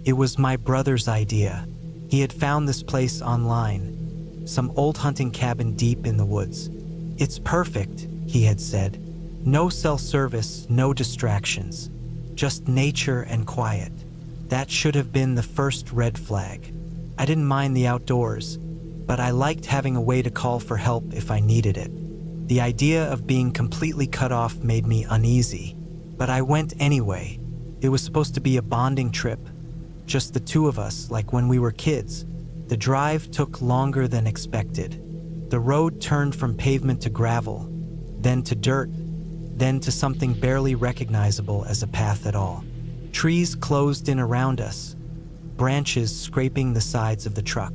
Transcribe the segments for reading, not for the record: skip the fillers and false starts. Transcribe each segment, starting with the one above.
It was my brother's idea. He had found this place online, some old hunting cabin deep in the woods. "It's perfect," he had said. "No cell service, no distractions, just nature and quiet." That should have been the first red flag. I didn't mind the outdoors, but I liked having a way to call for help if I needed it. The idea of being completely cut off made me uneasy, but I went anyway. It was supposed to be a bonding trip, just the two of us, like when we were kids. The drive took longer than expected. The road turned from pavement to gravel, then to dirt, then to something barely recognizable as a path at all. Trees closed in around us, branches scraping the sides of the truck.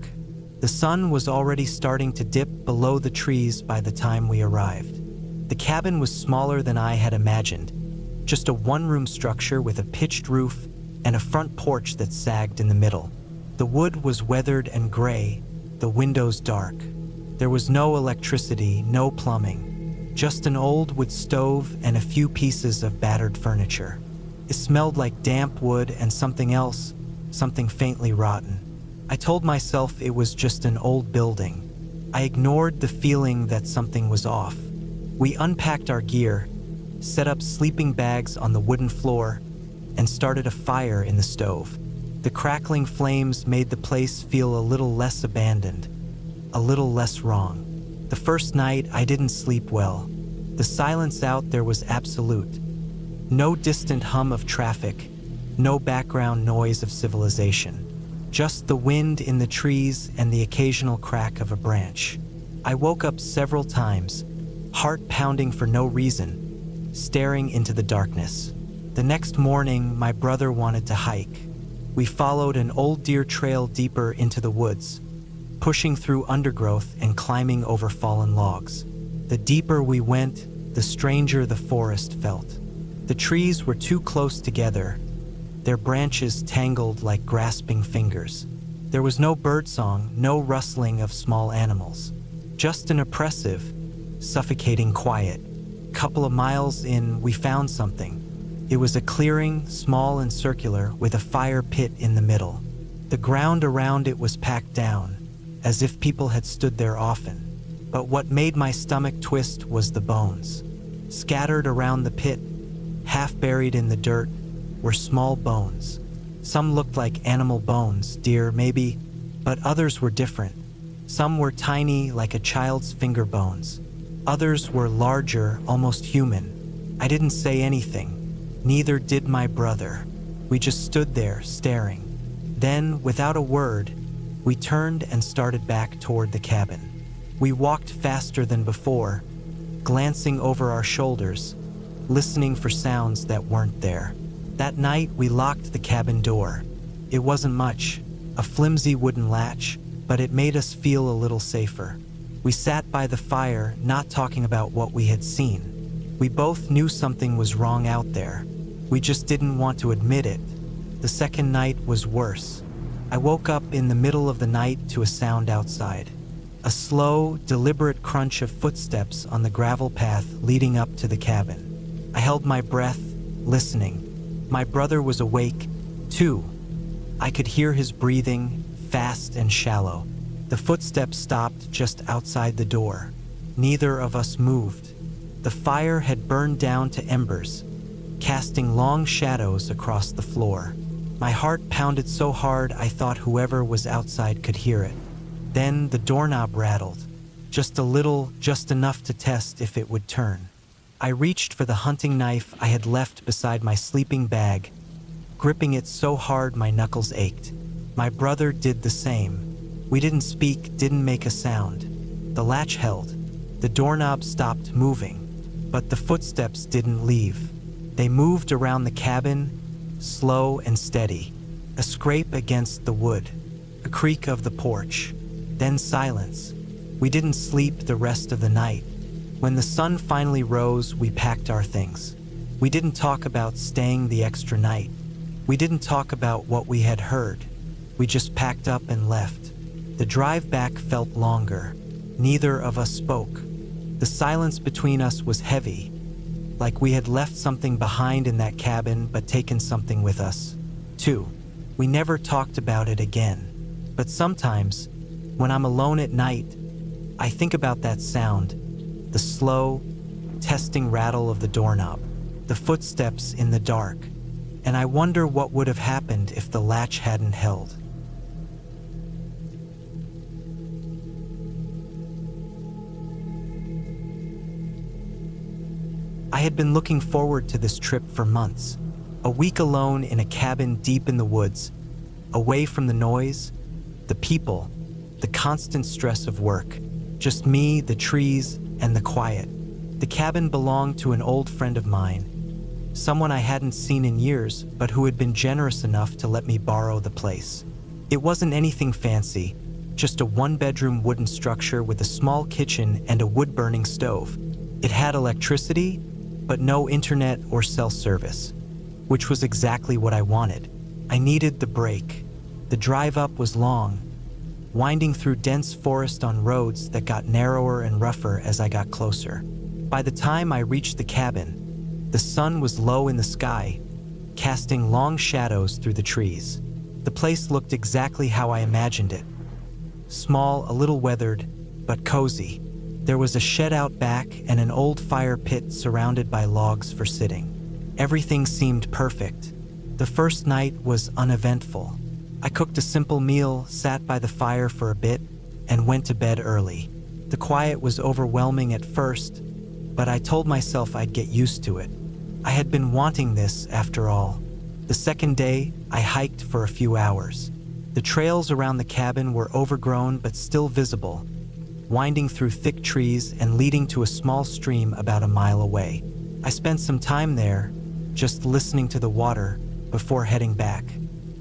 The sun was already starting to dip below the trees by the time we arrived. The cabin was smaller than I had imagined, just a one-room structure with a pitched roof and a front porch that sagged in the middle. The wood was weathered and gray, the windows dark. There was no electricity, no plumbing, just an old wood stove and a few pieces of battered furniture. It smelled like damp wood and something else, something faintly rotten. I told myself it was just an old building. I ignored the feeling that something was off. We unpacked our gear, set up sleeping bags on the wooden floor, and started a fire in the stove. The crackling flames made the place feel a little less abandoned, a little less wrong. The first night, I didn't sleep well. The silence out there was absolute. No distant hum of traffic, no background noise of civilization. Just the wind in the trees and the occasional crack of a branch. I woke up several times, heart pounding for no reason, staring into the darkness. The next morning, my brother wanted to hike. We followed an old deer trail deeper into the woods, pushing through undergrowth and climbing over fallen logs. The deeper we went, the stranger the forest felt. The trees were too close together, their branches tangled like grasping fingers. There was no birdsong, no rustling of small animals. Just an oppressive, suffocating quiet. Couple of miles in, we found something. It was a clearing, small and circular, with a fire pit in the middle. The ground around it was packed down, as if people had stood there often. But what made my stomach twist was the bones. Scattered around the pit, half buried in the dirt, were small bones. Some looked like animal bones, deer maybe, but others were different. Some were tiny, like a child's finger bones. Others were larger, almost human. I didn't say anything. Neither did my brother. We just stood there, staring. Then, without a word, we turned and started back toward the cabin. We walked faster than before, glancing over our shoulders, listening for sounds that weren't there. That night, we locked the cabin door. It wasn't much, a flimsy wooden latch, but it made us feel a little safer. We sat by the fire, not talking about what we had seen. We both knew something was wrong out there. We just didn't want to admit it. The second night was worse. I woke up in the middle of the night to a sound outside. A slow, deliberate crunch of footsteps on the gravel path leading up to the cabin. I held my breath, listening. My brother was awake, too. I could hear his breathing, fast and shallow. The footsteps stopped just outside the door. Neither of us moved. The fire had burned down to embers, casting long shadows across the floor. My heart pounded so hard I thought whoever was outside could hear it. Then the doorknob rattled. Just a little, just enough to test if it would turn. I reached for the hunting knife I had left beside my sleeping bag, gripping it so hard my knuckles ached. My brother did the same. We didn't speak, didn't make a sound. The latch held. The doorknob stopped moving, but the footsteps didn't leave. They moved around the cabin, slow and steady. A scrape against the wood, a creak of the porch, then silence. We didn't sleep the rest of the night. When the sun finally rose, we packed our things. We didn't talk about staying the extra night. We didn't talk about what we had heard. We just packed up and left. The drive back felt longer. Neither of us spoke. The silence between us was heavy, like we had left something behind in that cabin but taken something with us, too. We never talked about it again. But sometimes, when I'm alone at night, I think about that sound, the slow, testing rattle of the doorknob, the footsteps in the dark, and I wonder what would have happened if the latch hadn't held. I had been looking forward to this trip for months. A week alone in a cabin deep in the woods, away from the noise, the people, the constant stress of work. Just me, the trees, and the quiet. The cabin belonged to an old friend of mine, someone I hadn't seen in years, but who had been generous enough to let me borrow the place. It wasn't anything fancy, just a one-bedroom wooden structure with a small kitchen and a wood-burning stove. It had electricity, but no internet or cell service, which was exactly what I wanted. I needed the break. The drive up was long, winding through dense forest on roads that got narrower and rougher as I got closer. By the time I reached the cabin, the sun was low in the sky, casting long shadows through the trees. The place looked exactly how I imagined it. Small, a little weathered, but cozy. There was a shed out back and an old fire pit surrounded by logs for sitting. Everything seemed perfect. The first night was uneventful. I cooked a simple meal, sat by the fire for a bit, and went to bed early. The quiet was overwhelming at first, but I told myself I'd get used to it. I had been wanting this, after all. The second day, I hiked for a few hours. The trails around the cabin were overgrown but still visible, winding through thick trees and leading to a small stream about a mile away. I spent some time there, just listening to the water, before heading back.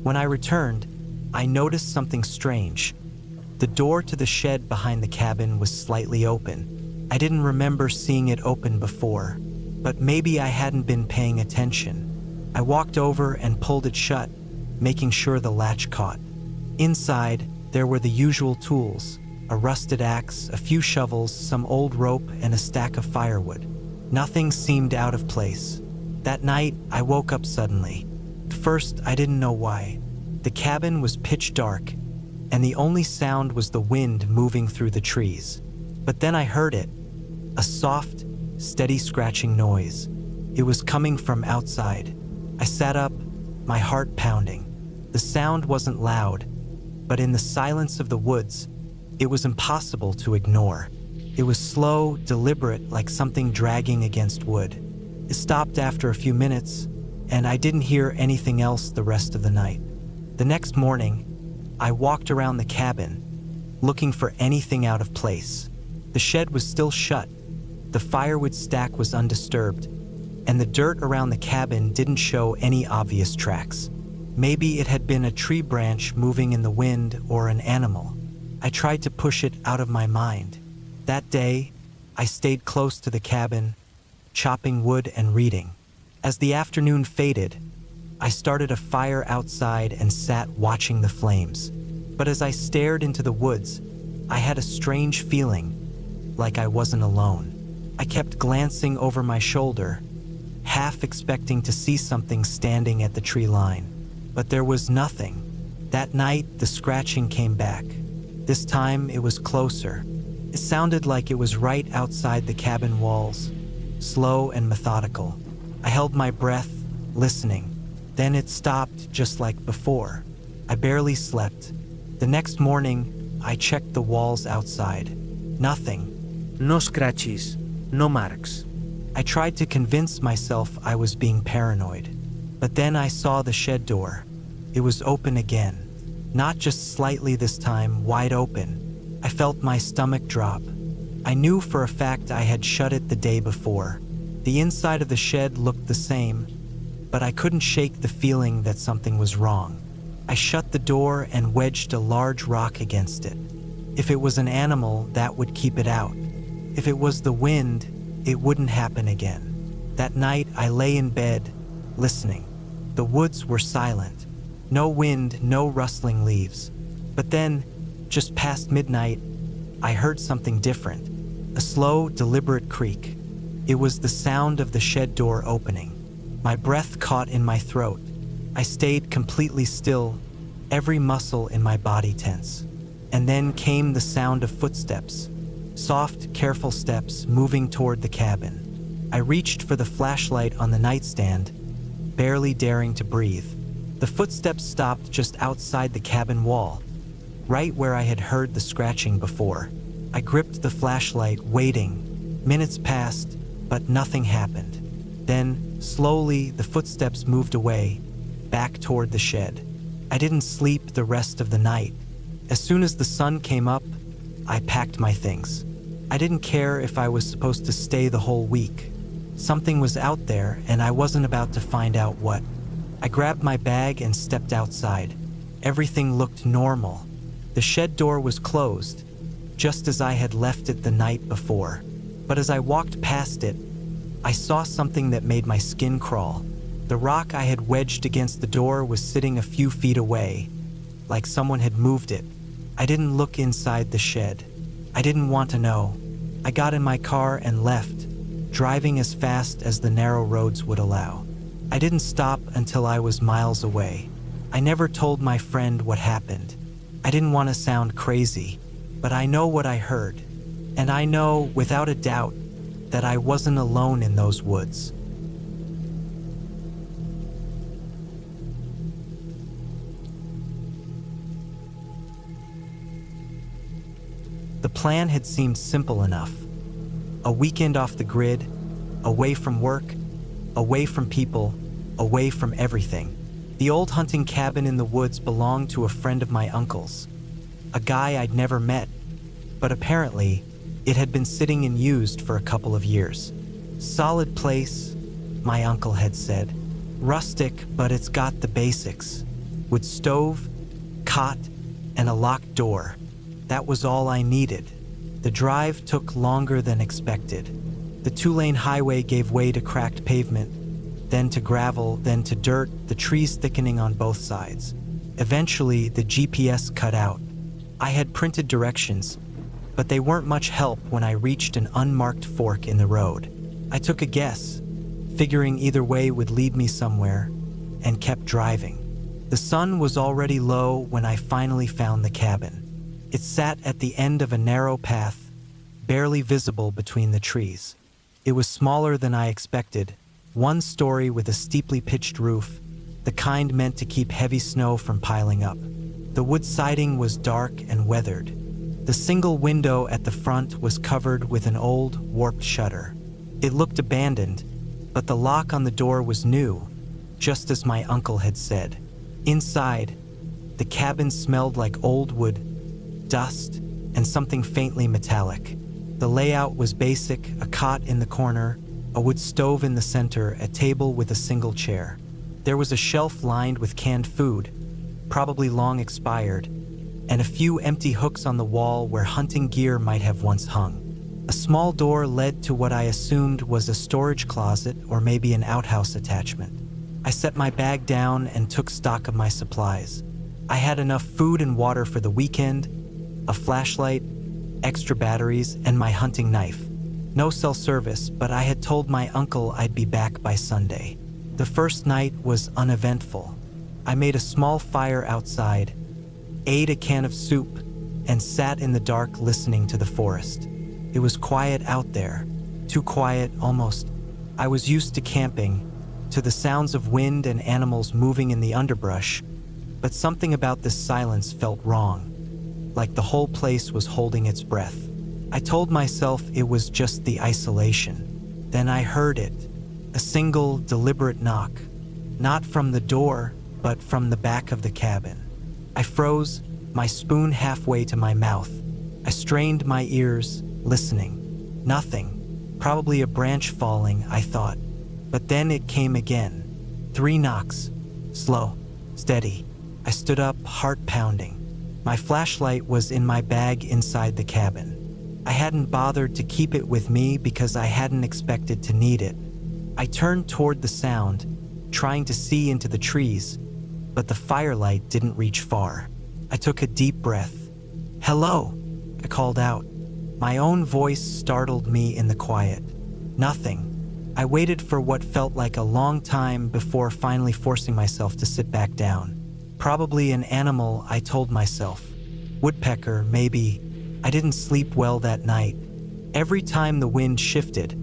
When I returned, I noticed something strange. The door to the shed behind the cabin was slightly open. I didn't remember seeing it open before, but maybe I hadn't been paying attention. I walked over and pulled it shut, making sure the latch caught. Inside, there were the usual tools: a rusted axe, a few shovels, some old rope, and a stack of firewood. Nothing seemed out of place. That night, I woke up suddenly. At first, I didn't know why. The cabin was pitch dark, and the only sound was the wind moving through the trees. But then I heard it, a soft, steady scratching noise. It was coming from outside. I sat up, my heart pounding. The sound wasn't loud, but in the silence of the woods, it was impossible to ignore. It was slow, deliberate, like something dragging against wood. It stopped after a few minutes, and I didn't hear anything else the rest of the night. The next morning, I walked around the cabin, looking for anything out of place. The shed was still shut, the firewood stack was undisturbed, and the dirt around the cabin didn't show any obvious tracks. Maybe it had been a tree branch moving in the wind or an animal. I tried to push it out of my mind. That day, I stayed close to the cabin, chopping wood and reading. As the afternoon faded, I started a fire outside and sat watching the flames. But as I stared into the woods, I had a strange feeling, like I wasn't alone. I kept glancing over my shoulder, half expecting to see something standing at the tree line. But there was nothing. That night, the scratching came back. This time, it was closer. It sounded like it was right outside the cabin walls, slow and methodical. I held my breath, listening. Then it stopped just like before. I barely slept. The next morning, I checked the walls outside. Nothing. No scratches, no marks. I tried to convince myself I was being paranoid. But then I saw the shed door. It was open again. Not just slightly this time, wide open. I felt my stomach drop. I knew for a fact I had shut it the day before. The inside of the shed looked the same, but I couldn't shake the feeling that something was wrong. I shut the door and wedged a large rock against it. If it was an animal, that would keep it out. If it was the wind, it wouldn't happen again. That night, I lay in bed, listening. The woods were silent. No wind, no rustling leaves. But then, just past midnight, I heard something different. A slow, deliberate creak. It was the sound of the shed door opening. My breath caught in my throat. I stayed completely still, every muscle in my body tense. And then came the sound of footsteps, soft, careful steps moving toward the cabin. I reached for the flashlight on the nightstand, barely daring to breathe. The footsteps stopped just outside the cabin wall, right where I had heard the scratching before. I gripped the flashlight, waiting. Minutes passed, but nothing happened. Then, slowly, the footsteps moved away, back toward the shed. I didn't sleep the rest of the night. As soon as the sun came up, I packed my things. I didn't care if I was supposed to stay the whole week. Something was out there, and I wasn't about to find out what. I grabbed my bag and stepped outside. Everything looked normal. The shed door was closed, just as I had left it the night before. But as I walked past it, I saw something that made my skin crawl. The rock I had wedged against the door was sitting a few feet away, like someone had moved it. I didn't look inside the shed. I didn't want to know. I got in my car and left, driving as fast as the narrow roads would allow. I didn't stop until I was miles away. I never told my friend what happened. I didn't want to sound crazy, but I know what I heard. And I know, without a doubt, that I wasn't alone in those woods. The plan had seemed simple enough. A weekend off the grid, away from work, away from people, away from everything. The old hunting cabin in the woods belonged to a friend of my uncle's, a guy I'd never met, but apparently it had been sitting unused for a couple of years. Solid place, my uncle had said. Rustic, but it's got the basics. With stove, cot, and a locked door. That was all I needed. The drive took longer than expected. The two-lane highway gave way to cracked pavement, then to gravel, then to dirt, the trees thickening on both sides. Eventually, the GPS cut out. I had printed directions, but they weren't much help when I reached an unmarked fork in the road. I took a guess, figuring either way would lead me somewhere, and kept driving. The sun was already low when I finally found the cabin. It sat at the end of a narrow path, barely visible between the trees. It was smaller than I expected, one story with a steeply pitched roof, the kind meant to keep heavy snow from piling up. The wood siding was dark and weathered. The single window at the front was covered with an old, warped shutter. It looked abandoned, but the lock on the door was new, just as my uncle had said. Inside, the cabin smelled like old wood, dust, and something faintly metallic. The layout was basic, a cot in the corner, a wood stove in the center, a table with a single chair. There was a shelf lined with canned food, probably long expired, and a few empty hooks on the wall where hunting gear might have once hung. A small door led to what I assumed was a storage closet or maybe an outhouse attachment. I set my bag down and took stock of my supplies. I had enough food and water for the weekend, a flashlight, extra batteries, and my hunting knife. No cell service, but I had told my uncle I'd be back by Sunday. The first night was uneventful. I made a small fire outside, ate a can of soup, and sat in the dark listening to the forest. It was quiet out there, too quiet almost. I was used to camping, to the sounds of wind and animals moving in the underbrush, but something about this silence felt wrong, like the whole place was holding its breath. I told myself it was just the isolation. Then I heard it, a single, deliberate knock, not from the door, but from the back of the cabin. I froze, my spoon halfway to my mouth. I strained my ears, listening. Nothing. Probably a branch falling, I thought. But then it came again. 3 knocks. Slow. Steady. I stood up, heart pounding. My flashlight was in my bag inside the cabin. I hadn't bothered to keep it with me because I hadn't expected to need it. I turned toward the sound, trying to see into the trees, but the firelight didn't reach far. I took a deep breath. "Hello," I called out. My own voice startled me in the quiet. Nothing. I waited for what felt like a long time before finally forcing myself to sit back down. Probably an animal, I told myself. Woodpecker, maybe. I didn't sleep well that night. Every time the wind shifted,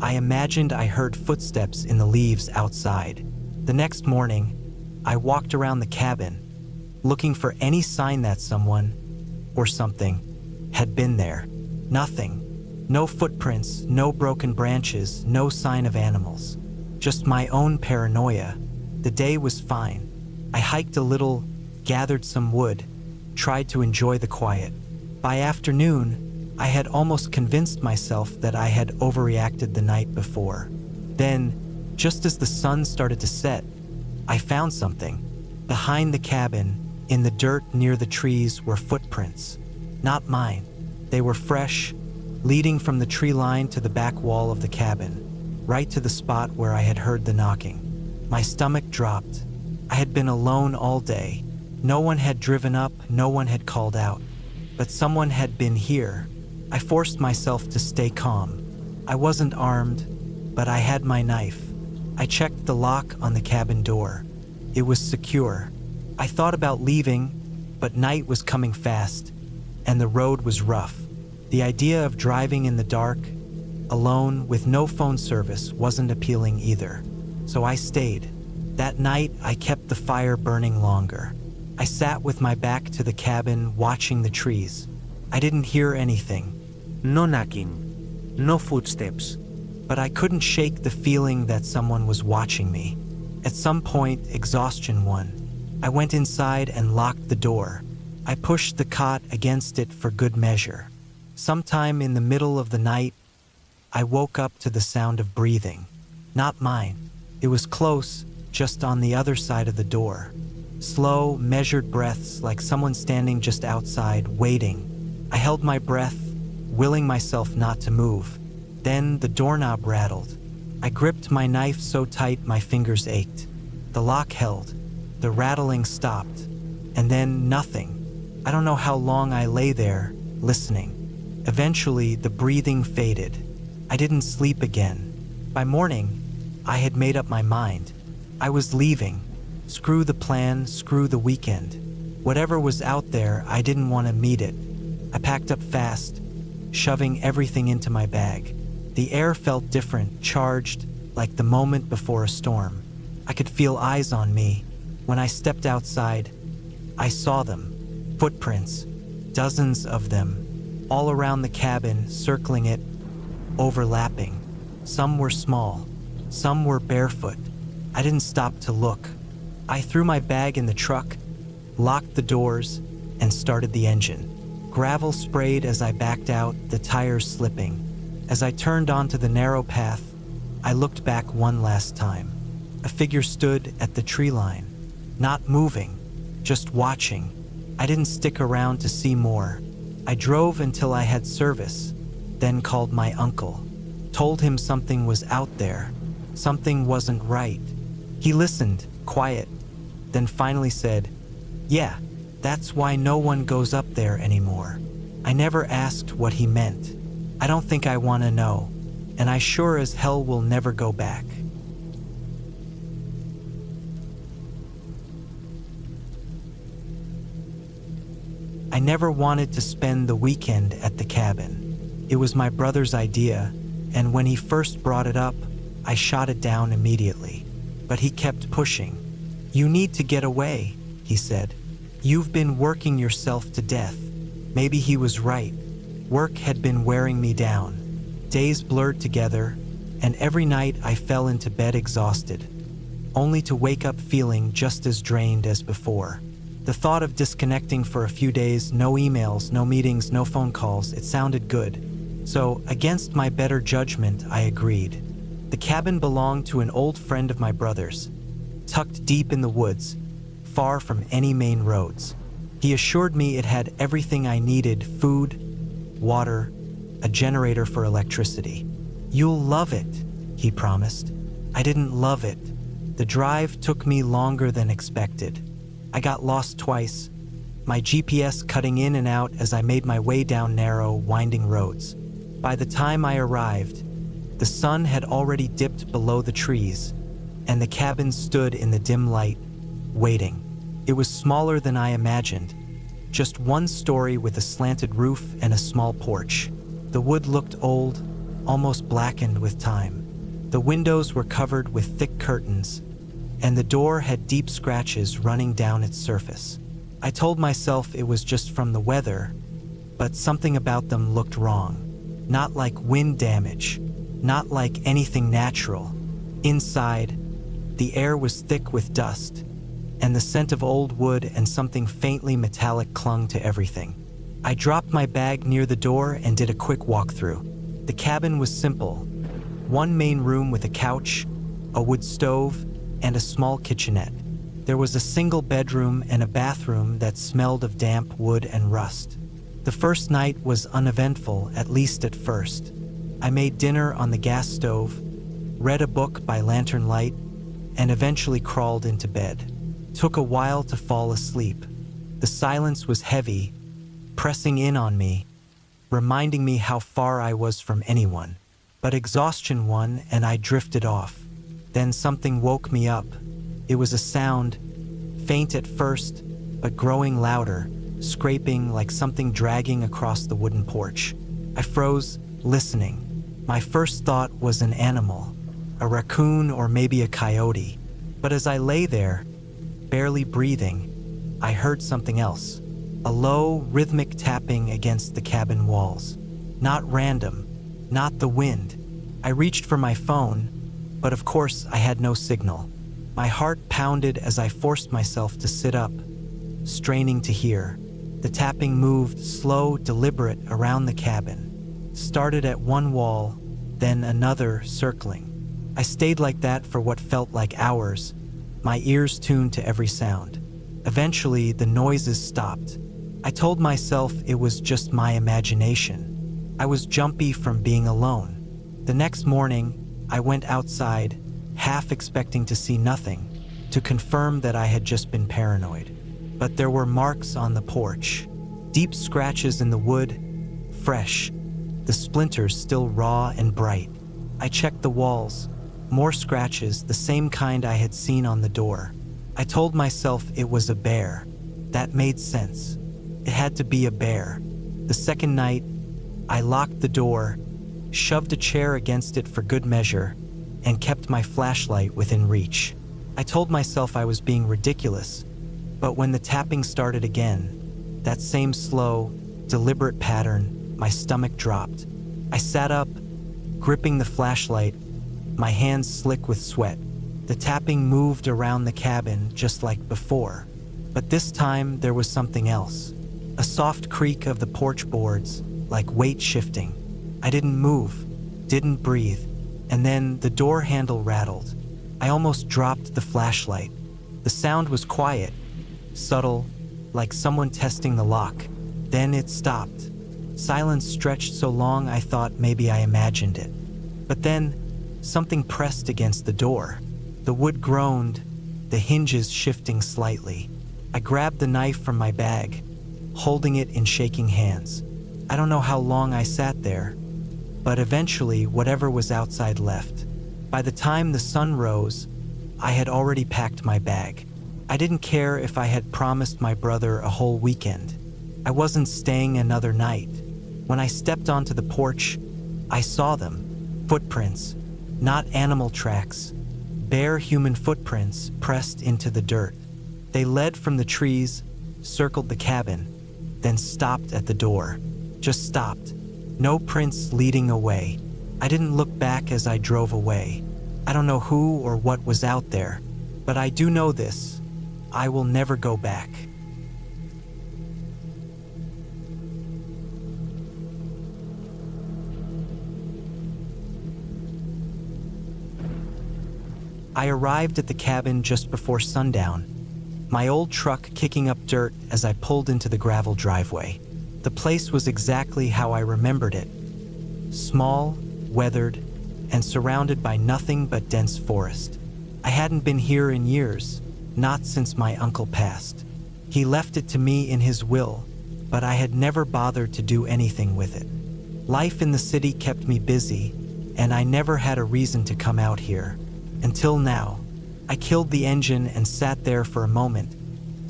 I imagined I heard footsteps in the leaves outside. The next morning, I walked around the cabin, looking for any sign that someone, or something, had been there. Nothing. No footprints, no broken branches, no sign of animals. Just my own paranoia. The day was fine. I hiked a little, gathered some wood, tried to enjoy the quiet. By afternoon, I had almost convinced myself that I had overreacted the night before. Then, just as the sun started to set, I found something. Behind the cabin, in the dirt near the trees, were footprints. Not mine. They were fresh, leading from the tree line to the back wall of the cabin, right to the spot where I had heard the knocking. My stomach dropped. I had been alone all day. No one had driven up, no one had called out. But someone had been here. I forced myself to stay calm. I wasn't armed, but I had my knife. I checked the lock on the cabin door. It was secure. I thought about leaving, but night was coming fast, and the road was rough. The idea of driving in the dark, alone, with no phone service, wasn't appealing either. So I stayed. That night, I kept the fire burning longer. I sat with my back to the cabin, watching the trees. I didn't hear anything. No knocking. No footsteps. But I couldn't shake the feeling that someone was watching me. At some point, exhaustion won. I went inside and locked the door. I pushed the cot against it for good measure. Sometime in the middle of the night, I woke up to the sound of breathing. Not mine. It was close, just on the other side of the door. Slow, measured breaths, like someone standing just outside, waiting. I held my breath, willing myself not to move. Then the doorknob rattled. I gripped my knife so tight my fingers ached. The lock held. The rattling stopped. And then nothing. I don't know how long I lay there, listening. Eventually, the breathing faded. I didn't sleep again. By morning, I had made up my mind. I was leaving. Screw the plan, screw the weekend. Whatever was out there, I didn't want to meet it. I packed up fast, shoving everything into my bag. The air felt different, charged, like the moment before a storm. I could feel eyes on me. When I stepped outside, I saw them. Footprints. Dozens of them. All around the cabin, circling it, overlapping. Some were small. Some were barefoot. I didn't stop to look. I threw my bag in the truck, locked the doors, and started the engine. Gravel sprayed as I backed out, the tires slipping. As I turned onto the narrow path, I looked back one last time. A figure stood at the tree line, not moving, just watching. I didn't stick around to see more. I drove until I had service, then called my uncle. Told him something was out there. Something wasn't right. He listened, quiet, then finally said, "Yeah, that's why no one goes up there anymore." I never asked what he meant. I don't think I want to know, and I sure as hell will never go back. I never wanted to spend the weekend at the cabin. It was my brother's idea, and when he first brought it up, I shot it down immediately. But he kept pushing. "You need to get away," he said. "You've been working yourself to death." Maybe he was right. Work had been wearing me down. Days blurred together, and every night I fell into bed exhausted, only to wake up feeling just as drained as before. The thought of disconnecting for a few days, no emails, no meetings, no phone calls, it sounded good. So, against my better judgment, I agreed. The cabin belonged to an old friend of my brother's, tucked deep in the woods, far from any main roads. He assured me it had everything I needed: food, water, a generator for electricity. "You'll love it," he promised. I didn't love it. The drive took me longer than expected. I got lost twice, my GPS cutting in and out as I made my way down narrow, winding roads. By the time I arrived, The sun had already dipped below the trees, and the cabin stood in the dim light, waiting. It was smaller than I imagined, just one story with a slanted roof and a small porch. The wood looked old, almost blackened with time. The windows were covered with thick curtains, and the door had deep scratches running down its surface. I told myself it was just from the weather, but something about them looked wrong. Not like wind damage, not like anything natural. Inside, the air was thick with dust, and the scent of old wood and something faintly metallic clung to everything. I dropped my bag near the door and did a quick walkthrough. The cabin was simple. One main room with a couch, a wood stove, and a small kitchenette. There was a single bedroom and a bathroom that smelled of damp wood and rust. The first night was uneventful, at least at first. I made dinner on the gas stove, read a book by lantern light, and eventually crawled into bed. Took a while to fall asleep. The silence was heavy, pressing in on me, reminding me how far I was from anyone. But exhaustion won and I drifted off. Then something woke me up. It was a sound, faint at first, but growing louder, scraping like something dragging across the wooden porch. I froze, listening. My first thought was an animal, a raccoon or maybe a coyote. But as I lay there, barely breathing, I heard something else. A low, rhythmic tapping against the cabin walls. Not random, not the wind. I reached for my phone, but of course I had no signal. My heart pounded as I forced myself to sit up, straining to hear. The tapping moved slow, deliberate around the cabin. Started at one wall, then another, circling. I stayed like that for what felt like hours, my ears tuned to every sound. Eventually, the noises stopped. I told myself it was just my imagination. I was jumpy from being alone. The next morning, I went outside, half expecting to see nothing, to confirm that I had just been paranoid. But there were marks on the porch, deep scratches in the wood, fresh, the splinters still raw and bright. I checked the walls, more scratches, the same kind I had seen on the door. I told myself it was a bear. That made sense. It had to be a bear. The second night, I locked the door, shoved a chair against it for good measure, and kept my flashlight within reach. I told myself I was being ridiculous, but when the tapping started again, that same slow, deliberate pattern, my stomach dropped. I sat up, gripping the flashlight, my hands slick with sweat. The tapping moved around the cabin just like before, but this time there was something else. A soft creak of the porch boards, like weight shifting. I didn't move, didn't breathe, and then the door handle rattled. I almost dropped the flashlight. The sound was quiet, subtle, like someone testing the lock. Then it stopped. Silence stretched so long I thought maybe I imagined it. But then, something pressed against the door. The wood groaned, the hinges shifting slightly. I grabbed the knife from my bag, holding it in shaking hands. I don't know how long I sat there, but eventually whatever was outside left. By the time the sun rose, I had already packed my bag. I didn't care if I had promised my brother a whole weekend. I wasn't staying another night. When I stepped onto the porch, I saw them. Footprints, not animal tracks. Bare human footprints pressed into the dirt. They led from the trees, circled the cabin, then stopped at the door. Just stopped. No prints leading away. I didn't look back as I drove away. I don't know who or what was out there, but I do know this. I will never go back. I arrived at the cabin just before sundown, my old truck kicking up dirt as I pulled into the gravel driveway. The place was exactly how I remembered it. Small, weathered, and surrounded by nothing but dense forest. I hadn't been here in years, not since my uncle passed. He left it to me in his will, but I had never bothered to do anything with it. Life in the city kept me busy, and I never had a reason to come out here. Until now. I killed the engine and sat there for a moment,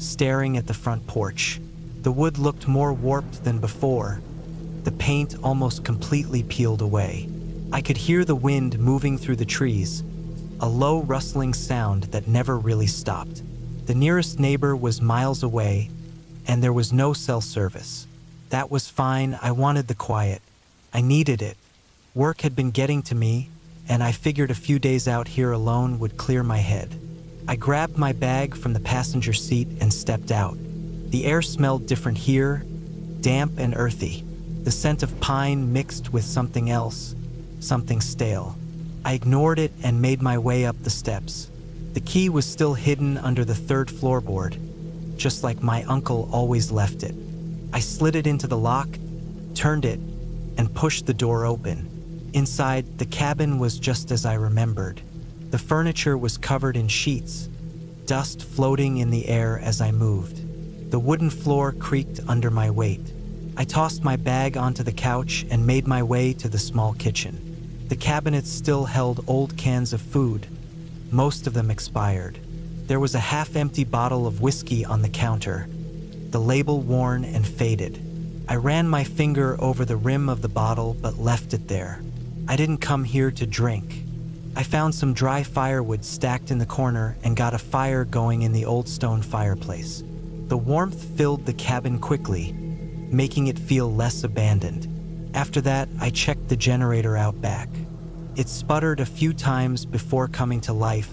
staring at the front porch. The wood looked more warped than before, the paint almost completely peeled away. I could hear the wind moving through the trees, a low rustling sound that never really stopped. The nearest neighbor was miles away, and there was no cell service. That was fine. I wanted the quiet. I needed it. Work had been getting to me, and I figured a few days out here alone would clear my head. I grabbed my bag from the passenger seat and stepped out. The air smelled different here, damp and earthy. The scent of pine mixed with something else, something stale. I ignored it and made my way up the steps. The key was still hidden under the 3rd floorboard, just like my uncle always left it. I slid it into the lock, turned it, and pushed the door open. Inside, the cabin was just as I remembered. The furniture was covered in sheets, dust floating in the air as I moved. The wooden floor creaked under my weight. I tossed my bag onto the couch and made my way to the small kitchen. The cabinets still held old cans of food, most of them expired. There was a half-empty bottle of whiskey on the counter, the label worn and faded. I ran my finger over the rim of the bottle but left it there. I didn't come here to drink. I found some dry firewood stacked in the corner and got a fire going in the old stone fireplace. The warmth filled the cabin quickly, making it feel less abandoned. After that, I checked the generator out back. It sputtered a few times before coming to life,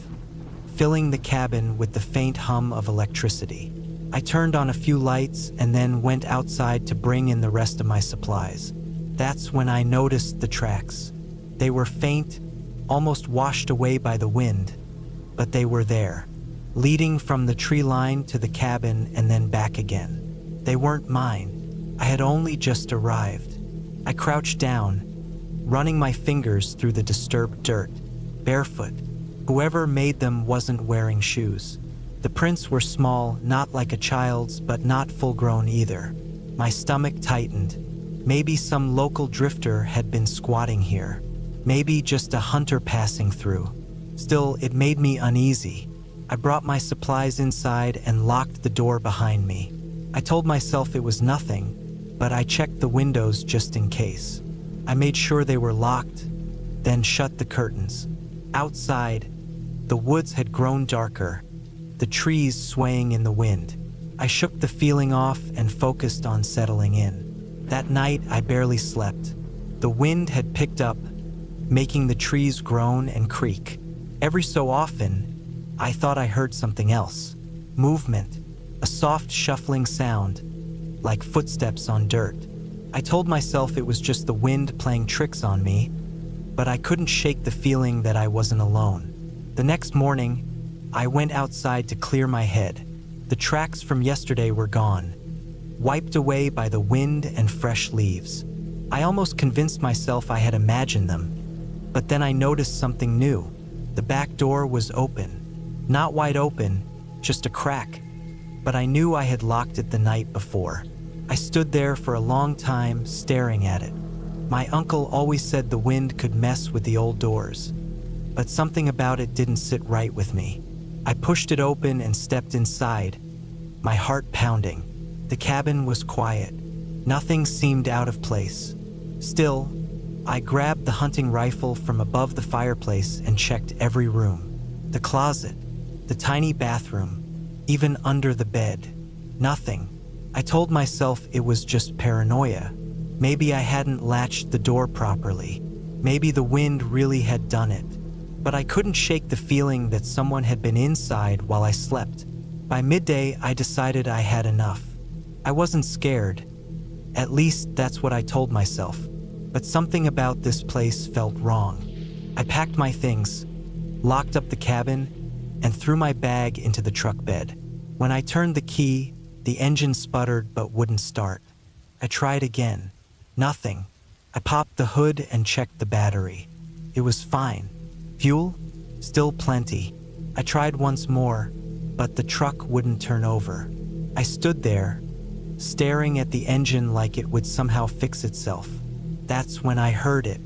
filling the cabin with the faint hum of electricity. I turned on a few lights and then went outside to bring in the rest of my supplies. That's when I noticed the tracks. They were faint, almost washed away by the wind, but they were there, leading from the tree line to the cabin and then back again. They weren't mine. I had only just arrived. I crouched down, running my fingers through the disturbed dirt, barefoot. Whoever made them wasn't wearing shoes. The prints were small, not like a child's, but not full-grown either. My stomach tightened. Maybe some local drifter had been squatting here. Maybe just a hunter passing through. Still, it made me uneasy. I brought my supplies inside and locked the door behind me. I told myself it was nothing, but I checked the windows just in case. I made sure they were locked, then shut the curtains. Outside, the woods had grown darker, the trees swaying in the wind. I shook the feeling off and focused on settling in. That night, I barely slept. The wind had picked up, making the trees groan and creak. Every so often, I thought I heard something else. Movement, a soft shuffling sound, like footsteps on dirt. I told myself it was just the wind playing tricks on me, but I couldn't shake the feeling that I wasn't alone. The next morning, I went outside to clear my head. The tracks from yesterday were gone, wiped away by the wind and fresh leaves. I almost convinced myself I had imagined them, but then I noticed something new. The back door was open. Not wide open, just a crack, but I knew I had locked it the night before. I stood there for a long time, staring at it. My uncle always said the wind could mess with the old doors, but something about it didn't sit right with me. I pushed it open and stepped inside, my heart pounding. The cabin was quiet. Nothing seemed out of place. Still, I grabbed the hunting rifle from above the fireplace and checked every room. The closet, the tiny bathroom, even under the bed. Nothing. I told myself it was just paranoia. Maybe I hadn't latched the door properly. Maybe the wind really had done it. But I couldn't shake the feeling that someone had been inside while I slept. By midday, I decided I had enough. I wasn't scared. At least that's what I told myself. But something about this place felt wrong. I packed my things, locked up the cabin, and threw my bag into the truck bed. When I turned the key, the engine sputtered but wouldn't start. I tried again. Nothing. I popped the hood and checked the battery. It was fine. Fuel? Still plenty. I tried once more, but the truck wouldn't turn over. I stood there, staring at the engine like it would somehow fix itself. That's when I heard it.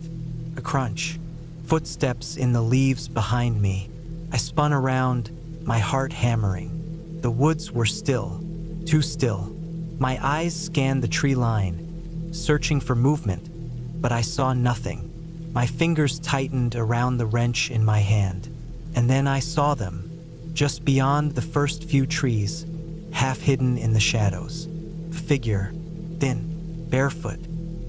A crunch. Footsteps in the leaves behind me. I spun around, my heart hammering. The woods were still, too still. My eyes scanned the tree line, searching for movement, but I saw nothing. My fingers tightened around the wrench in my hand, and then I saw them, just beyond the first few trees, half hidden in the shadows. A figure, thin, barefoot,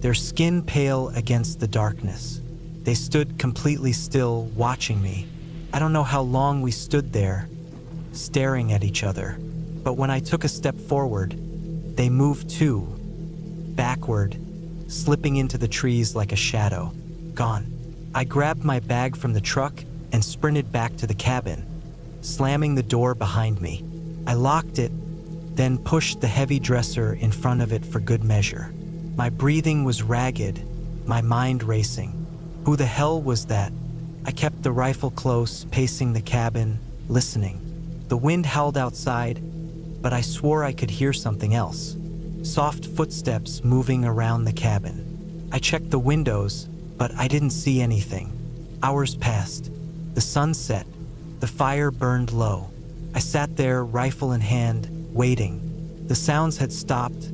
their skin pale against the darkness. They stood completely still, watching me. I don't know how long we stood there, staring at each other, but when I took a step forward, they moved too, backward, slipping into the trees like a shadow. Gone. I grabbed my bag from the truck and sprinted back to the cabin, slamming the door behind me. I locked it, then pushed the heavy dresser in front of it for good measure. My breathing was ragged, my mind racing. Who the hell was that? I kept the rifle close, pacing the cabin, listening. The wind howled outside, but I swore I could hear something else. Soft footsteps moving around the cabin. I checked the windows, but I didn't see anything. Hours passed. The sun set. The fire burned low. I sat there, rifle in hand, waiting. The sounds had stopped,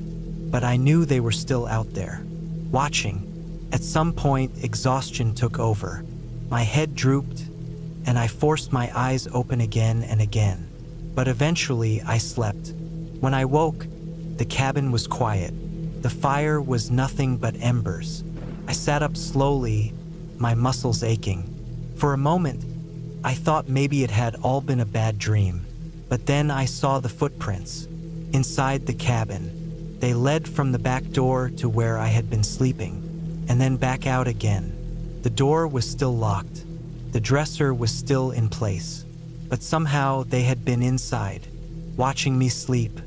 but I knew they were still out there, watching. At some point, exhaustion took over. My head drooped, and I forced my eyes open again and again. But eventually, I slept. When I woke, the cabin was quiet. The fire was nothing but embers. I sat up slowly, my muscles aching. For a moment, I thought maybe it had all been a bad dream. But then I saw the footprints inside the cabin. They led from the back door to where I had been sleeping, and then back out again. The door was still locked. The dresser was still in place. But somehow they had been inside, watching me sleep.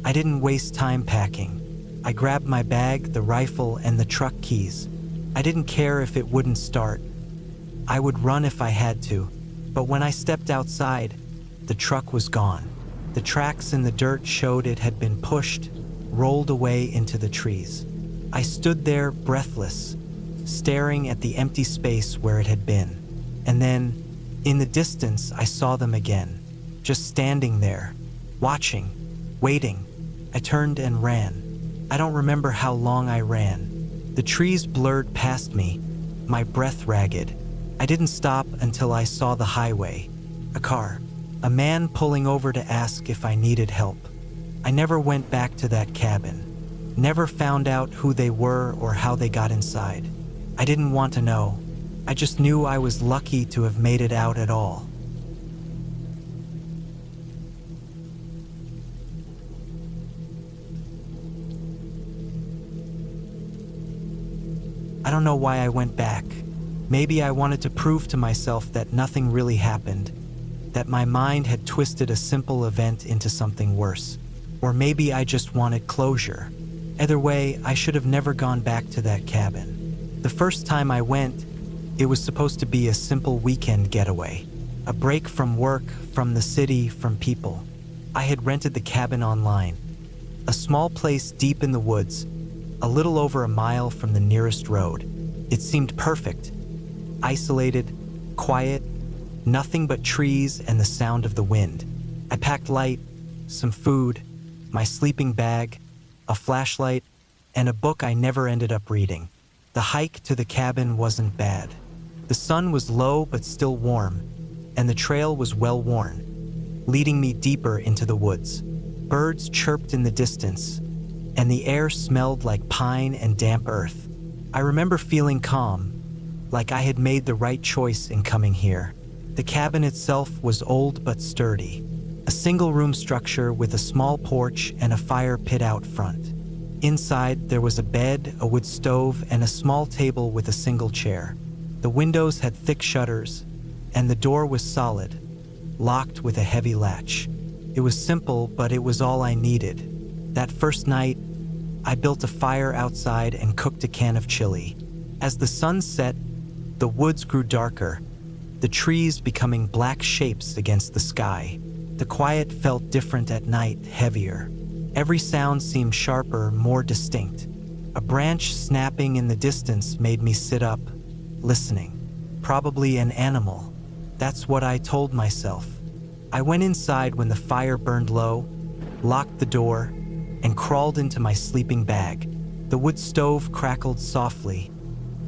I didn't waste time packing. I grabbed my bag, the rifle, and the truck keys. I didn't care if it wouldn't start. I would run if I had to. But when I stepped outside, the truck was gone. The tracks in the dirt showed it had been pushed, rolled away into the trees. I stood there, breathless, staring at the empty space where it had been. And then, in the distance, I saw them again, just standing there, watching, waiting. I turned and ran. I don't remember how long I ran. The trees blurred past me, my breath ragged. I didn't stop until I saw the highway. A car. A man pulling over to ask if I needed help. I never went back to that cabin. Never found out who they were or how they got inside. I didn't want to know. I just knew I was lucky to have made it out at all. I don't know why I went back. Maybe I wanted to prove to myself that nothing really happened, that my mind had twisted a simple event into something worse. Or maybe I just wanted closure. Either way, I should have never gone back to that cabin. The first time I went, it was supposed to be a simple weekend getaway. A break from work, from the city, from people. I had rented the cabin online. A small place deep in the woods, a little over a mile from the nearest road. It seemed perfect. Isolated, quiet, nothing but trees and the sound of the wind. I packed light, some food, my sleeping bag, a flashlight, and a book I never ended up reading. The hike to the cabin wasn't bad. The sun was low but still warm, and the trail was well worn, leading me deeper into the woods. Birds chirped in the distance, and the air smelled like pine and damp earth. I remember feeling calm, like I had made the right choice in coming here. The cabin itself was old but sturdy, a single-room structure with a small porch and a fire pit out front. Inside, there was a bed, a wood stove, and a small table with a single chair. The windows had thick shutters, and the door was solid, locked with a heavy latch. It was simple, but it was all I needed. That first night, I built a fire outside and cooked a can of chili. As the sun set, the woods grew darker, the trees becoming black shapes against the sky. The quiet felt different at night, heavier. Every sound seemed sharper, more distinct. A branch snapping in the distance made me sit up, listening. Probably an animal. That's what I told myself. I went inside when the fire burned low, locked the door, and crawled into my sleeping bag. The wood stove crackled softly,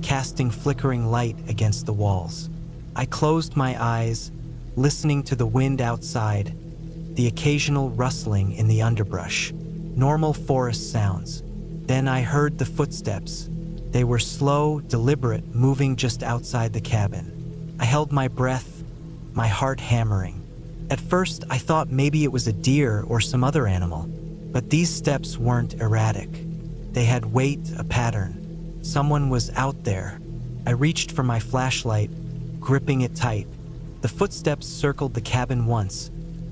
casting flickering light against the walls. I closed my eyes, listening to the wind outside, the occasional rustling in the underbrush. Normal forest sounds. Then I heard the footsteps. They were slow, deliberate, moving just outside the cabin. I held my breath, my heart hammering. At first, I thought maybe it was a deer or some other animal, but these steps weren't erratic. They had weight, a pattern. Someone was out there. I reached for my flashlight, gripping it tight. The footsteps circled the cabin once,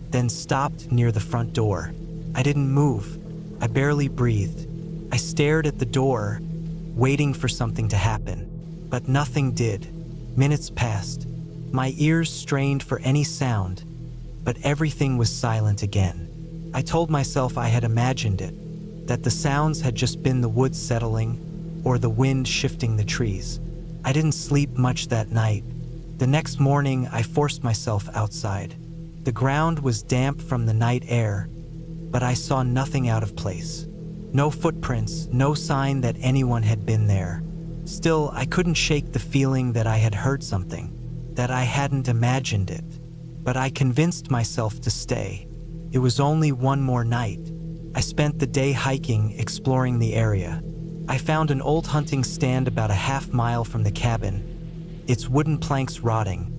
then stopped near the front door. I didn't move. I barely breathed. I stared at the door, waiting for something to happen, but nothing did. Minutes passed. My ears strained for any sound, but everything was silent again. I told myself I had imagined it, that the sounds had just been the woods settling or the wind shifting the trees. I didn't sleep much that night. The next morning, I forced myself outside. The ground was damp from the night air, but I saw nothing out of place. No footprints, no sign that anyone had been there. Still, I couldn't shake the feeling that I had heard something, that I hadn't imagined it. But I convinced myself to stay. It was only one more night. I spent the day hiking, exploring the area. I found an old hunting stand about a half-mile from the cabin, its wooden planks rotting,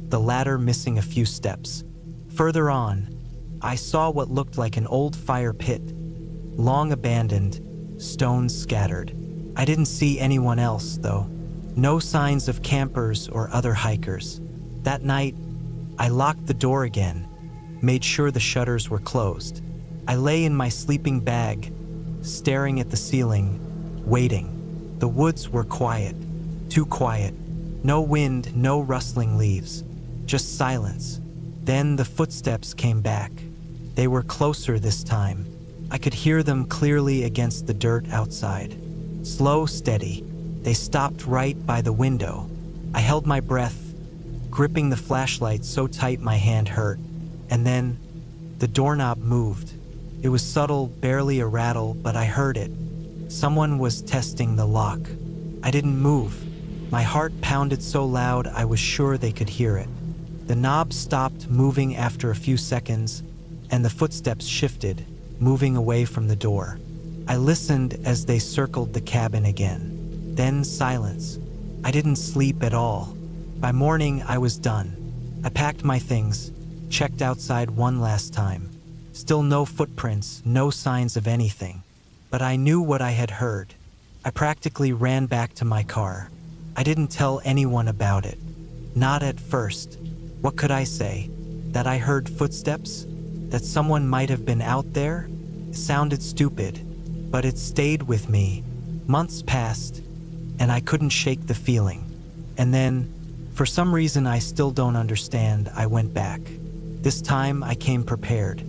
the ladder missing a few steps. Further on, I saw what looked like an old fire pit, long abandoned, stones scattered. I didn't see anyone else, though. No signs of campers or other hikers. That night, I locked the door again, made sure the shutters were closed. I lay in my sleeping bag, staring at the ceiling, waiting. The woods were quiet, too quiet. No wind, no rustling leaves, just silence. Then the footsteps came back. They were closer this time. I could hear them clearly against the dirt outside. Slow, steady. They stopped right by the window. I held my breath, gripping the flashlight so tight my hand hurt. And then, the doorknob moved. It was subtle, barely a rattle, but I heard it. Someone was testing the lock. I didn't move. My heart pounded so loud I was sure they could hear it. The knob stopped moving after a few seconds, and the footsteps shifted, moving away from the door. I listened as they circled the cabin again. Then silence. I didn't sleep at all. By morning, I was done. I packed my things, checked outside one last time. Still no footprints, no signs of anything. But I knew what I had heard. I practically ran back to my car. I didn't tell anyone about it. Not at first. What could I say? That I heard footsteps? That someone might have been out there? It sounded stupid, but it stayed with me. Months passed, and I couldn't shake the feeling. And then, for some reason I still don't understand, I went back. This time I came prepared.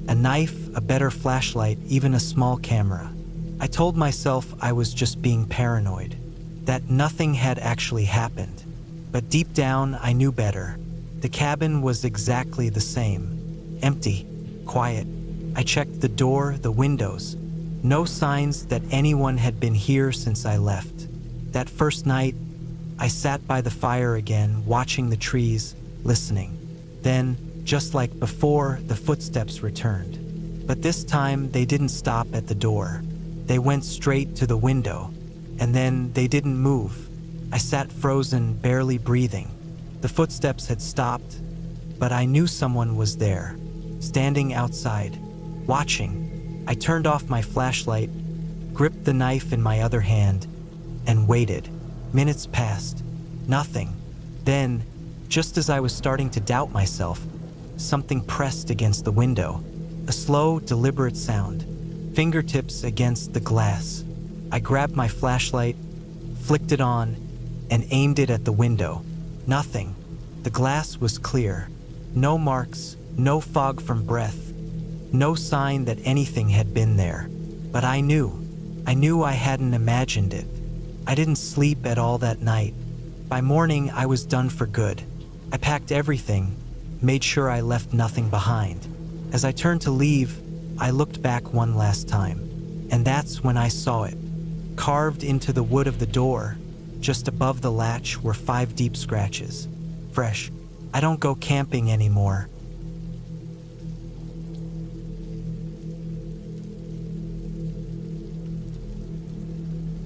A knife, a better flashlight, even a small camera. I told myself I was just being paranoid, that nothing had actually happened. But deep down, I knew better. The cabin was exactly the same. Empty, quiet. I checked the door, the windows. No signs that anyone had been here since I left. That first night, I sat by the fire again, watching the trees, listening. Then, just like before, the footsteps returned. But this time, they didn't stop at the door. They went straight to the window. And then they didn't move. I sat frozen, barely breathing. The footsteps had stopped, but I knew someone was there, standing outside, watching. I turned off my flashlight, gripped the knife in my other hand, and waited. Minutes passed. Nothing. Then, just as I was starting to doubt myself, something pressed against the window. A slow, deliberate sound. Fingertips against the glass. I grabbed my flashlight, flicked it on, and aimed it at the window. Nothing. The glass was clear. No marks, no fog from breath, no sign that anything had been there. But I knew I hadn't imagined it. I didn't sleep at all that night. By morning, I was done for good. I packed everything, made sure I left nothing behind. As I turned to leave, I looked back one last time, and that's when I saw it. Carved into the wood of the door, just above the latch, were 5 deep scratches. Fresh. I don't go camping anymore.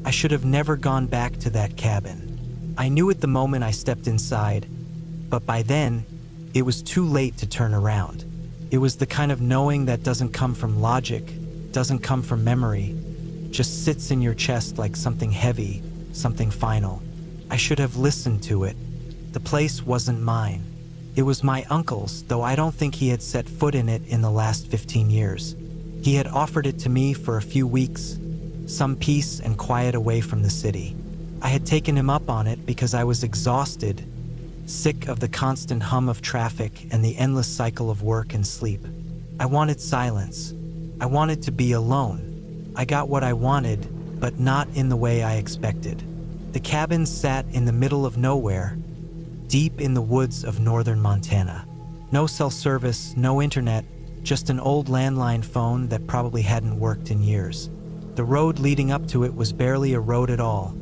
I should have never gone back to that cabin. I knew it the moment I stepped inside, but by then, it was too late to turn around. It was the kind of knowing that doesn't come from logic, doesn't come from memory, just sits in your chest like something heavy, something final. I should have listened to it. The place wasn't mine. It was my uncle's, though I don't think he had set foot in it in the last 15 years. He had offered it to me for a few weeks, some peace and quiet away from the city. I had taken him up on it because I was exhausted, sick of the constant hum of traffic and the endless cycle of work and sleep. I wanted silence. I wanted to be alone. I got what I wanted, but not in the way I expected. The cabin sat in the middle of nowhere, deep in the woods of northern Montana. No cell service, no internet, just an old landline phone that probably hadn't worked in years. The road leading up to it was barely a road at all,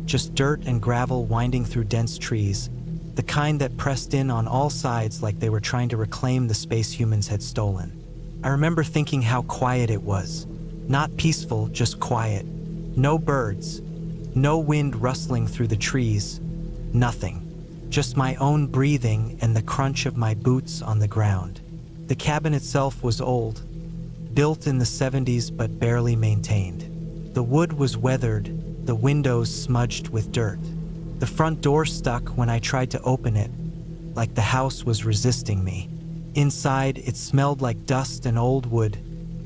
just dirt and gravel winding through dense trees, the kind that pressed in on all sides like they were trying to reclaim the space humans had stolen. I remember thinking how quiet it was. Not peaceful, just quiet. No birds, no wind rustling through the trees, nothing. Just my own breathing and the crunch of my boots on the ground. The cabin itself was old, built in the 70s but barely maintained. The wood was weathered, the windows smudged with dirt. The front door stuck when I tried to open it, like the house was resisting me. Inside, it smelled like dust and old wood,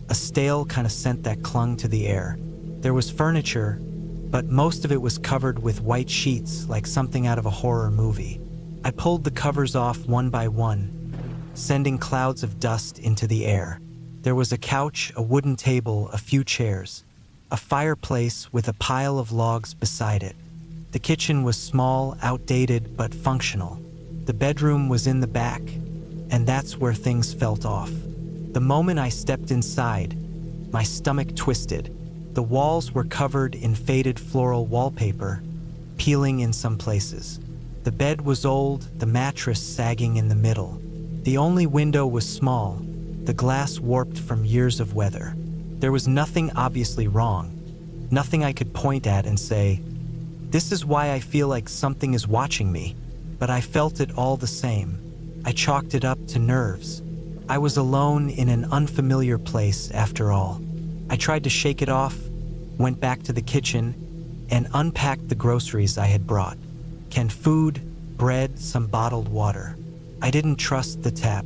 a stale kind of scent that clung to the air. There was furniture, but most of it was covered with white sheets like something out of a horror movie. I pulled the covers off one by one, sending clouds of dust into the air. There was a couch, a wooden table, a few chairs, a fireplace with a pile of logs beside it. The kitchen was small, outdated, but functional. The bedroom was in the back, and that's where things felt off. The moment I stepped inside, my stomach twisted. The walls were covered in faded floral wallpaper, peeling in some places. The bed was old, the mattress sagging in the middle. The only window was small, the glass warped from years of weather. There was nothing obviously wrong, nothing I could point at and say, "This is why I feel like something is watching me," but I felt it all the same. I chalked it up to nerves. I was alone in an unfamiliar place after all. I tried to shake it off, went back to the kitchen, and unpacked the groceries I had brought. Canned food, bread, some bottled water. I didn't trust the tap.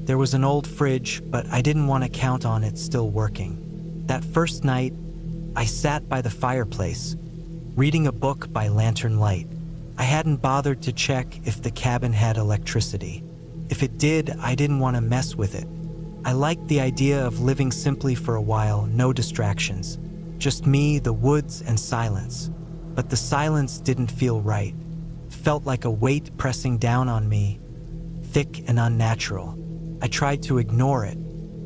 There was an old fridge, but I didn't want to count on it still working. That first night, I sat by the fireplace, reading a book by lantern light. I hadn't bothered to check if the cabin had electricity. If it did, I didn't want to mess with it. I liked the idea of living simply for a while, no distractions. Just me, the woods, and silence. But the silence didn't feel right. It felt like a weight pressing down on me, thick and unnatural. I tried to ignore it.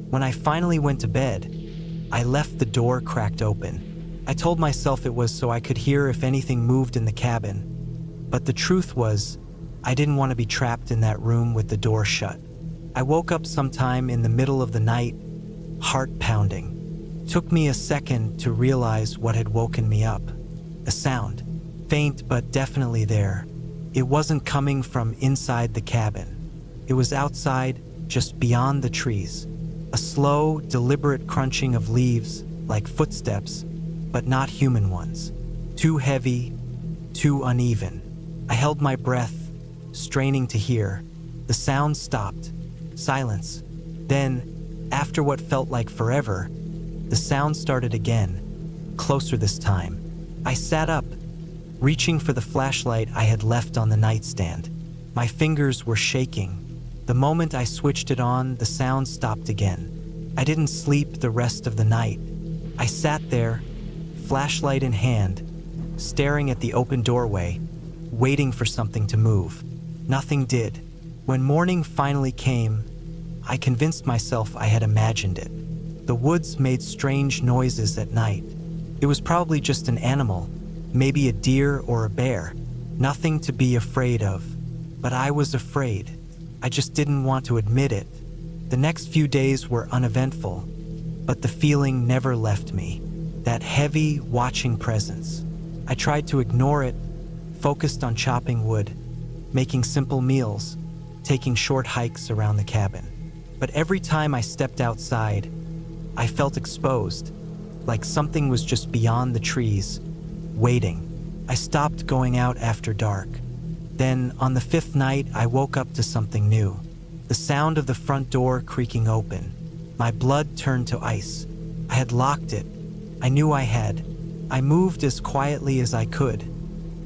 When I finally went to bed, I left the door cracked open. I told myself it was so I could hear if anything moved in the cabin. But the truth was, I didn't want to be trapped in that room with the door shut. I woke up sometime in the middle of the night, heart pounding. Took me a second to realize what had woken me up. A sound, faint but definitely there. It wasn't coming from inside the cabin. It was outside, just beyond the trees. A slow, deliberate crunching of leaves, like footsteps, but not human ones. Too heavy, too uneven. I held my breath, straining to hear. The sound stopped. Silence. Then, after what felt like forever, the sound started again, closer this time. I sat up, reaching for the flashlight I had left on the nightstand. My fingers were shaking. The moment I switched it on, the sound stopped again. I didn't sleep the rest of the night. I sat there, flashlight in hand, staring at the open doorway, waiting for something to move. Nothing did. When morning finally came, I convinced myself I had imagined it. The woods made strange noises at night. It was probably just an animal, maybe a deer or a bear. Nothing to be afraid of. But I was afraid. I just didn't want to admit it. The next few days were uneventful, but the feeling never left me. That heavy, watching presence. I tried to ignore it, focused on chopping wood, making simple meals, taking short hikes around the cabin. But every time I stepped outside, I felt exposed, like something was just beyond the trees, waiting. I stopped going out after dark. Then, on the 5th night, I woke up to something new. The sound of the front door creaking open. My blood turned to ice. I had locked it. I knew I had. I moved as quietly as I could,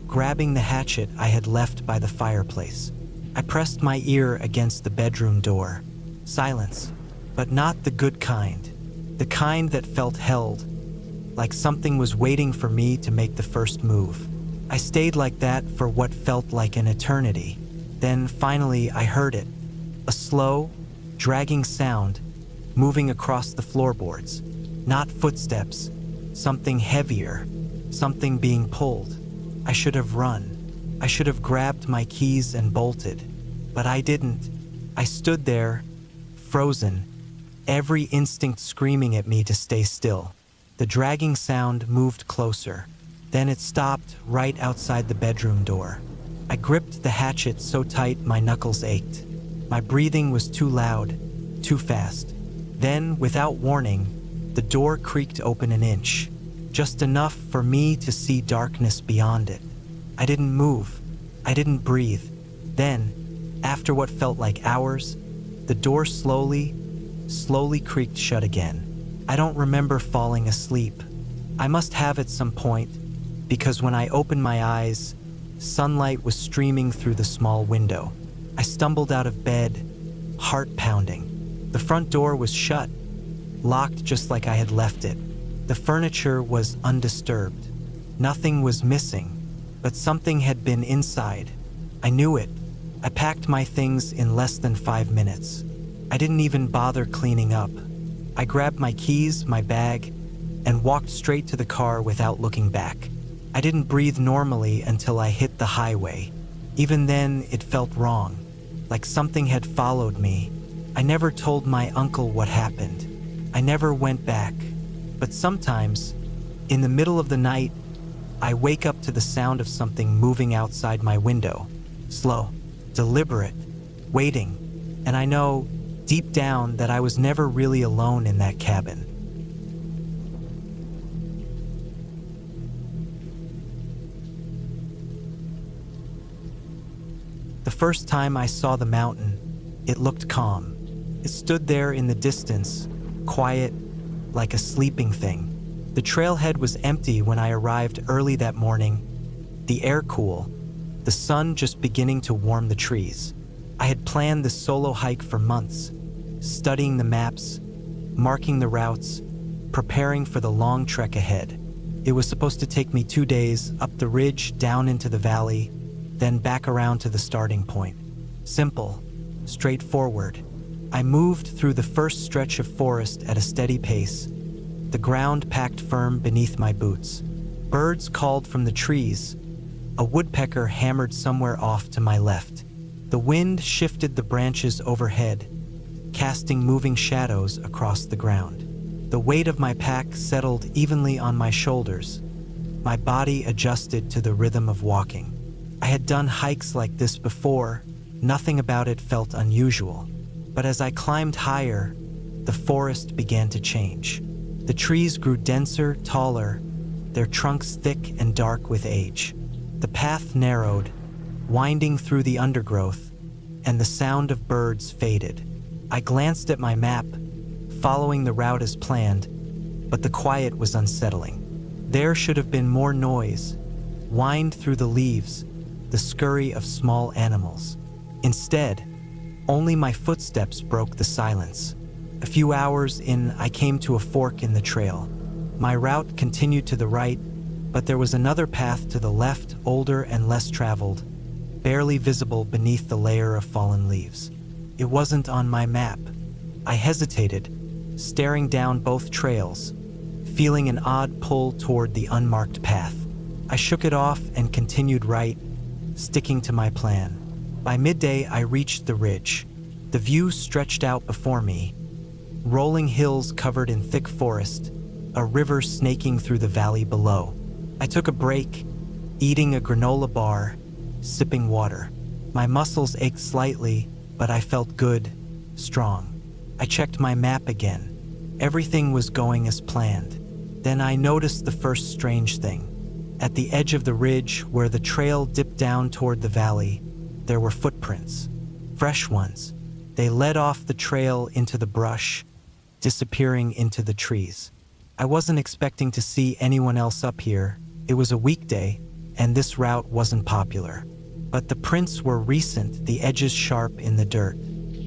grabbing the hatchet I had left by the fireplace. I pressed my ear against the bedroom door. Silence, but not the good kind. The kind that felt held, like something was waiting for me to make the first move. I stayed like that for what felt like an eternity. Then finally I heard it. A slow, dragging sound moving across the floorboards. Not footsteps, something heavier, something being pulled. I should have run. I should have grabbed my keys and bolted. But I didn't. I stood there, frozen, every instinct screaming at me to stay still. The dragging sound moved closer. Then it stopped right outside the bedroom door. I gripped the hatchet so tight my knuckles ached. My breathing was too loud, too fast. Then, without warning, the door creaked open an inch, just enough for me to see darkness beyond it. I didn't move. I didn't breathe. Then, after what felt like hours, the door slowly creaked shut again. I don't remember falling asleep. I must have at some point, because when I opened my eyes, sunlight was streaming through the small window. I stumbled out of bed, heart pounding. The front door was shut, locked just like I had left it. The furniture was undisturbed. Nothing was missing, but something had been inside. I knew it. I packed my things in less than 5 minutes. I didn't even bother cleaning up. I grabbed my keys, my bag, and walked straight to the car without looking back. I didn't breathe normally until I hit the highway. Even then, it felt wrong, like something had followed me. I never told my uncle what happened. I never went back. But sometimes, in the middle of the night, I wake up to the sound of something moving outside my window. Slow, deliberate, waiting. And I know, deep down, that I was never really alone in that cabin. The first time I saw the mountain, it looked calm. It stood there in the distance, quiet, like a sleeping thing. The trailhead was empty when I arrived early that morning, the air cool, the sun just beginning to warm the trees. I had planned this solo hike for months, studying the maps, marking the routes, preparing for the long trek ahead. It was supposed to take me 2 days up the ridge, down into the valley, then back around to the starting point. Simple, straightforward. I moved through the first stretch of forest at a steady pace, the ground packed firm beneath my boots. Birds called from the trees. A woodpecker hammered somewhere off to my left. The wind shifted the branches overhead, casting moving shadows across the ground. The weight of my pack settled evenly on my shoulders. My body adjusted to the rhythm of walking. I had done hikes like this before. Nothing about it felt unusual. But as I climbed higher, the forest began to change. The trees grew denser, taller, their trunks thick and dark with age. The path narrowed, winding through the undergrowth, and the sound of birds faded. I glanced at my map, following the route as planned, but the quiet was unsettling. There should have been more noise, whined through the leaves, the scurry of small animals. Instead, only my footsteps broke the silence. A few hours in, I came to a fork in the trail. My route continued to the right, But there was another path to the left, older and less traveled, barely visible beneath the layer of fallen leaves. It wasn't on my map. I hesitated, staring down both trails, feeling an odd pull toward the unmarked path. I shook it off and continued right, sticking to my plan. By midday, I reached the ridge. The view stretched out before me, rolling hills covered in thick forest, a river snaking through the valley below. I took a break, eating a granola bar, sipping water. My muscles ached slightly, but I felt good, strong. I checked my map again. Everything was going as planned. Then I noticed the first strange thing. At the edge of the ridge, where the trail dipped down toward the valley, there were footprints. Fresh ones. They led off the trail into the brush, disappearing into the trees. I wasn't expecting to see anyone else up here. It was a weekday, and this route wasn't popular. But the prints were recent, the edges sharp in the dirt.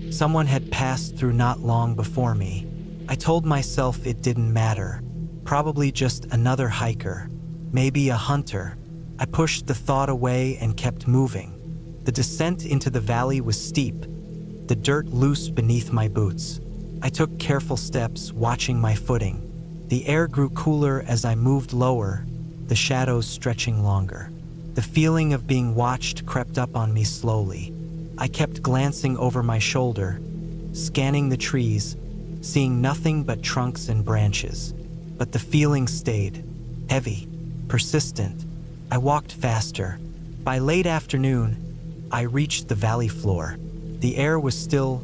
Someone had passed through not long before me. I told myself it didn't matter. Probably just another hiker. Maybe a hunter. I pushed the thought away and kept moving. The descent into the valley was steep, the dirt loose beneath my boots. I took careful steps, watching my footing. The air grew cooler as I moved lower, the shadows stretching longer. The feeling of being watched crept up on me slowly. I kept glancing over my shoulder, scanning the trees, seeing nothing but trunks and branches. But the feeling stayed, heavy, persistent. I walked faster. By late afternoon, I reached the valley floor. The air was still,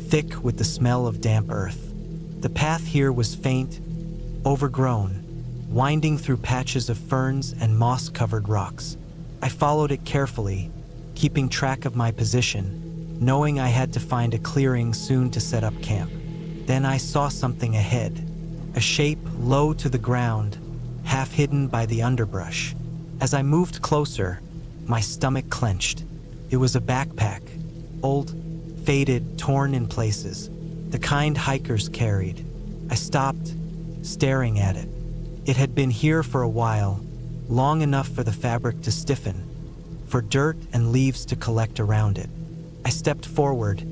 thick with the smell of damp earth. The path here was faint, overgrown, winding through patches of ferns and moss-covered rocks. I followed it carefully, keeping track of my position, knowing I had to find a clearing soon to set up camp. Then I saw something ahead, a shape low to the ground, half hidden by the underbrush. As I moved closer, my stomach clenched. It was a backpack, old, faded, torn in places, the kind hikers carried. I stopped, staring at it. It had been here for a while, long enough for the fabric to stiffen, for dirt and leaves to collect around it. I stepped forward,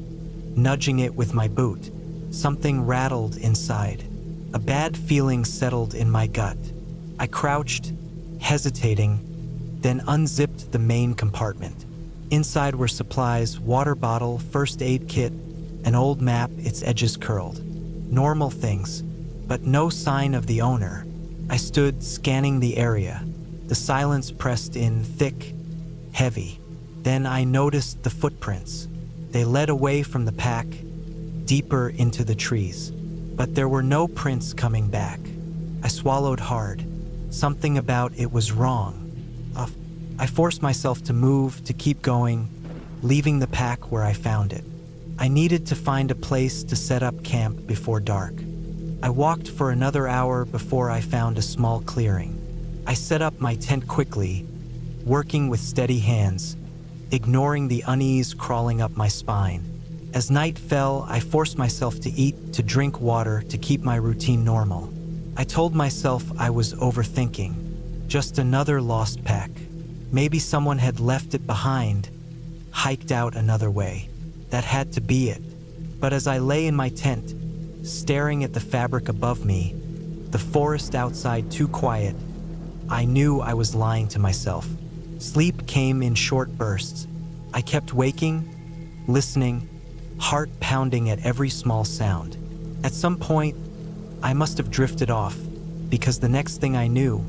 nudging it with my boot. Something rattled inside. A bad feeling settled in my gut. I crouched, hesitating, then unzipped the main compartment. Inside were supplies, water bottle, first aid kit, an old map, its edges curled. Normal things, but no sign of the owner. I stood scanning the area. The silence pressed in thick, heavy. Then I noticed the footprints. They led away from the pack, deeper into the trees. But there were no prints coming back. I swallowed hard. Something about it was wrong. I forced myself to move, to keep going, leaving the pack where I found it. I needed to find a place to set up camp before dark. I walked for another hour before I found a small clearing. I set up my tent quickly, working with steady hands, ignoring the unease crawling up my spine. As night fell, I forced myself to eat, to drink water, to keep my routine normal. I told myself I was overthinking. Just another lost pack. Maybe someone had left it behind, hiked out another way. That had to be it. But as I lay in my tent, staring at the fabric above me, the forest outside too quiet, I knew I was lying to myself. Sleep came in short bursts. I kept waking, listening, heart pounding at every small sound. At some point, I must have drifted off, because the next thing I knew,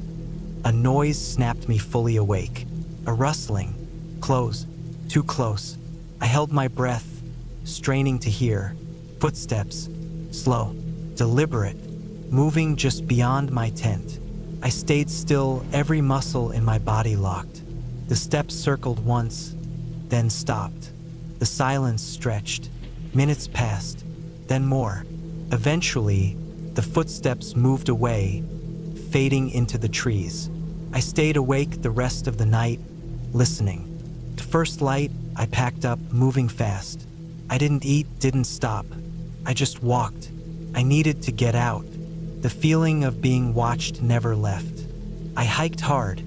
a noise snapped me fully awake. A rustling, close, too close. I held my breath, straining to hear. Footsteps, slow, deliberate, moving just beyond my tent. I stayed still, every muscle in my body locked. The steps circled once, then stopped. The silence stretched. Minutes passed, then more. Eventually, the footsteps moved away, fading into the trees. I stayed awake the rest of the night, listening. To first light, I packed up, moving fast. I didn't eat, didn't stop. I just walked. I needed to get out. The feeling of being watched never left. I hiked hard,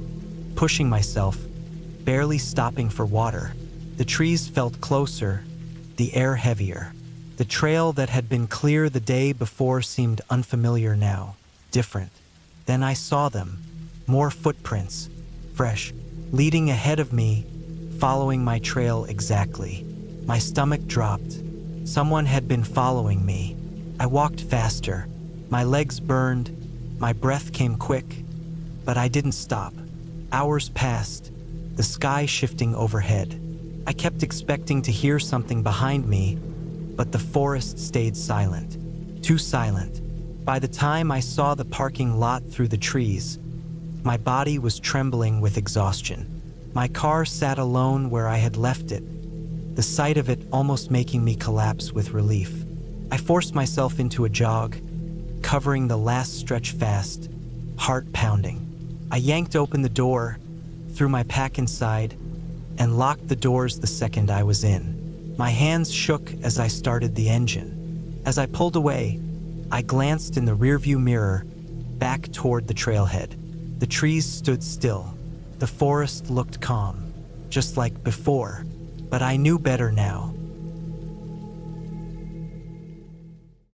pushing myself, barely stopping for water. The trees felt closer, the air heavier. The trail that had been clear the day before seemed unfamiliar now, different. Then I saw them, more footprints, fresh, leading ahead of me, following my trail exactly. My stomach dropped. Someone had been following me. I walked faster. My legs burned. My breath came quick. But I didn't stop. Hours passed, the sky shifting overhead. I kept expecting to hear something behind me, but the forest stayed silent. Too silent. By the time I saw the parking lot through the trees, my body was trembling with exhaustion. My car sat alone where I had left it, the sight of it almost making me collapse with relief. I forced myself into a jog, covering the last stretch fast, heart pounding. I yanked open the door, threw my pack inside, and locked the doors the second I was in. My hands shook as I started the engine. As I pulled away, I glanced in the rearview mirror, back toward the trailhead. The trees stood still. The forest looked calm, just like before. But I knew better now.